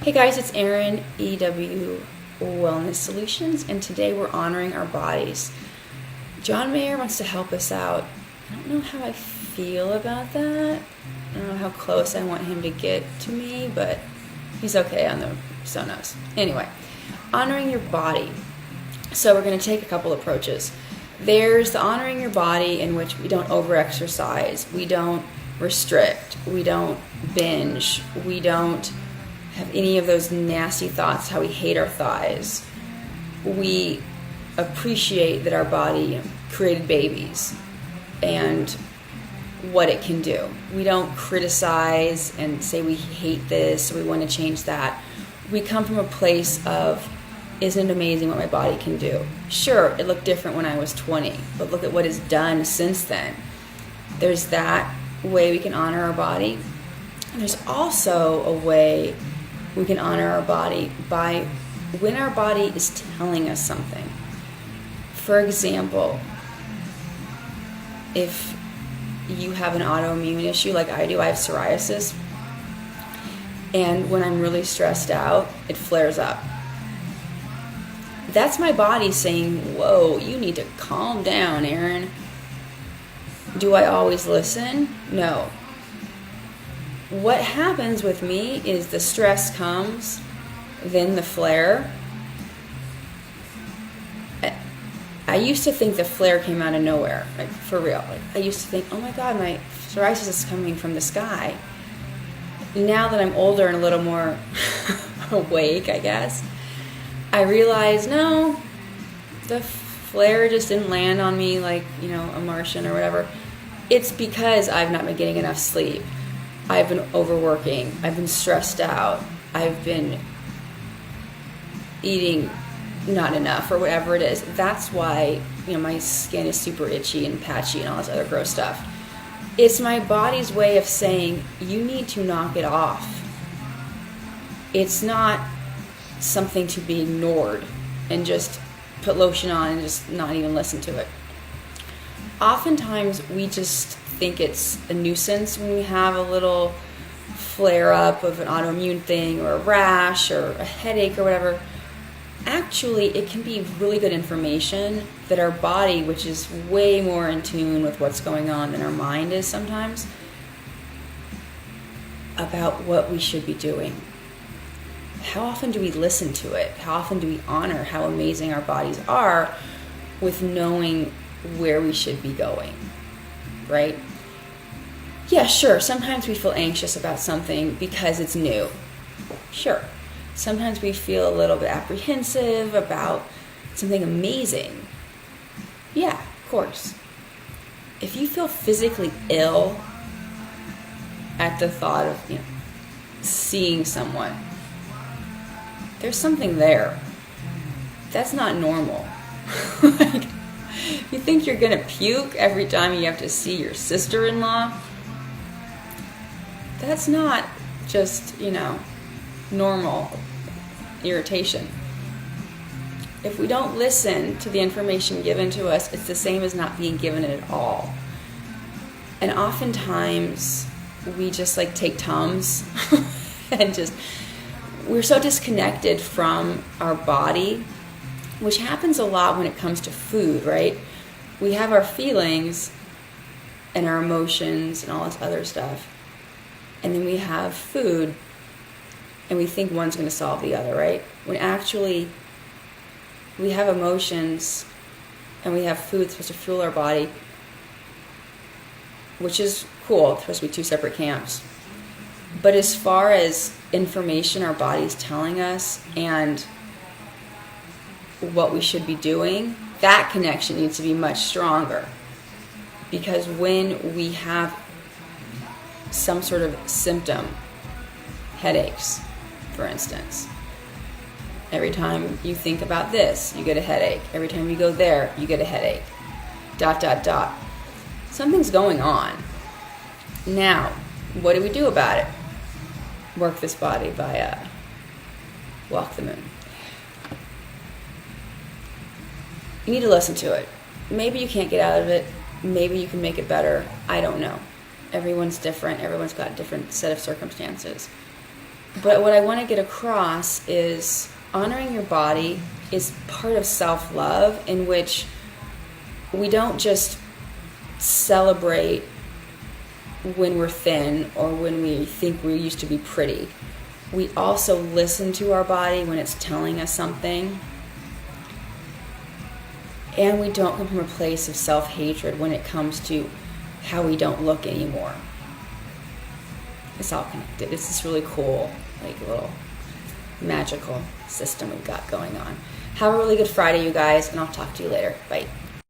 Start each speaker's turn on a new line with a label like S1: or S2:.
S1: Hey guys, it's Erin, EW Wellness Solutions, and today we're honoring our bodies. John Mayer wants to help us out. I don't know how I feel about that. I don't know how close I want him to get to me, but he's okay on the Sonos. Anyway, honoring your body. So we're going to take a couple approaches. There's the honoring your body in which we don't overexercise, we don't restrict, we don't binge, we don't have any of those nasty thoughts, how we hate our thighs. We appreciate that our body created babies and what it can do. We don't criticize and say we hate this or we want to change that. We come from a place of, isn't it amazing what my body can do? Sure, it looked different when I was 20, but look at what it's done since then. There's that way we can honor our body. And there's also a way we can honor our body by when our body is telling us something. For example, if you have an autoimmune issue like I do, I have psoriasis, and when I'm really stressed out, it flares up. That's my body saying, whoa, you need to calm down, Erin. Do I always listen? No. What happens with me is the stress comes, then the flare. I used to think the flare came out of nowhere, like for real. Like I used to think, oh my God, my psoriasis is coming from the sky. Now that I'm older and a little more awake, I guess, I realize, no, the flare just didn't land on me like, a Martian or whatever. It's because I've not been getting enough sleep. I've been overworking. I've been stressed out. I've been eating not enough or whatever it is. That's why, my skin is super itchy and patchy and all this other gross stuff. It's my body's way of saying, you need to knock it off. It's not something to be ignored and just put lotion on and just not even listen to it. Oftentimes we just think it's a nuisance when we have a little flare up of an autoimmune thing or a rash or a headache or whatever. Actually, it can be really good information that our body, which is way more in tune with what's going on than our mind is sometimes, about what we should be doing. How often do we listen to it? How often do we honor how amazing our bodies are with knowing where we should be going, right? Yeah, sure, sometimes we feel anxious about something because it's new. Sure. Sometimes we feel a little bit apprehensive about something amazing. Yeah, of course. If you feel physically ill at the thought of, seeing someone, there's something there. That's not normal. You think you're gonna puke every time you have to see your sister-in-law? That's not just, normal irritation. If we don't listen to the information given to us, it's the same as not being given it at all. And oftentimes we just take Tums and we're so disconnected from our body, which happens a lot when it comes to food, right? We have our feelings and our emotions and all this other stuff. And then we have food, and we think one's going to solve the other, right? When actually we have emotions and we have food supposed to fuel our body, which is cool. It's supposed to be two separate camps. But as far as information our body's telling us and what we should be doing, that connection needs to be much stronger. Because when we have some sort of symptom, headaches, for instance, every time you think about this, you get a headache. Every time you go there, you get a headache. ... Something's going on. Now, what do we do about it? Work this body by Walk the Moon. You need to listen to it. Maybe you can't get out of it. Maybe you can make it better. I don't know. Everyone's different. Everyone's got a different set of circumstances. But what I want to get across is honoring your body is part of self-love, in which we don't just celebrate when we're thin or when we think we used to be pretty. We also listen to our body when it's telling us something. And we don't come from a place of self-hatred when it comes to how we don't look anymore. It's all connected. It's this really cool, like, little magical system we've got going on. Have a really good Friday, you guys, and I'll talk to you later. Bye.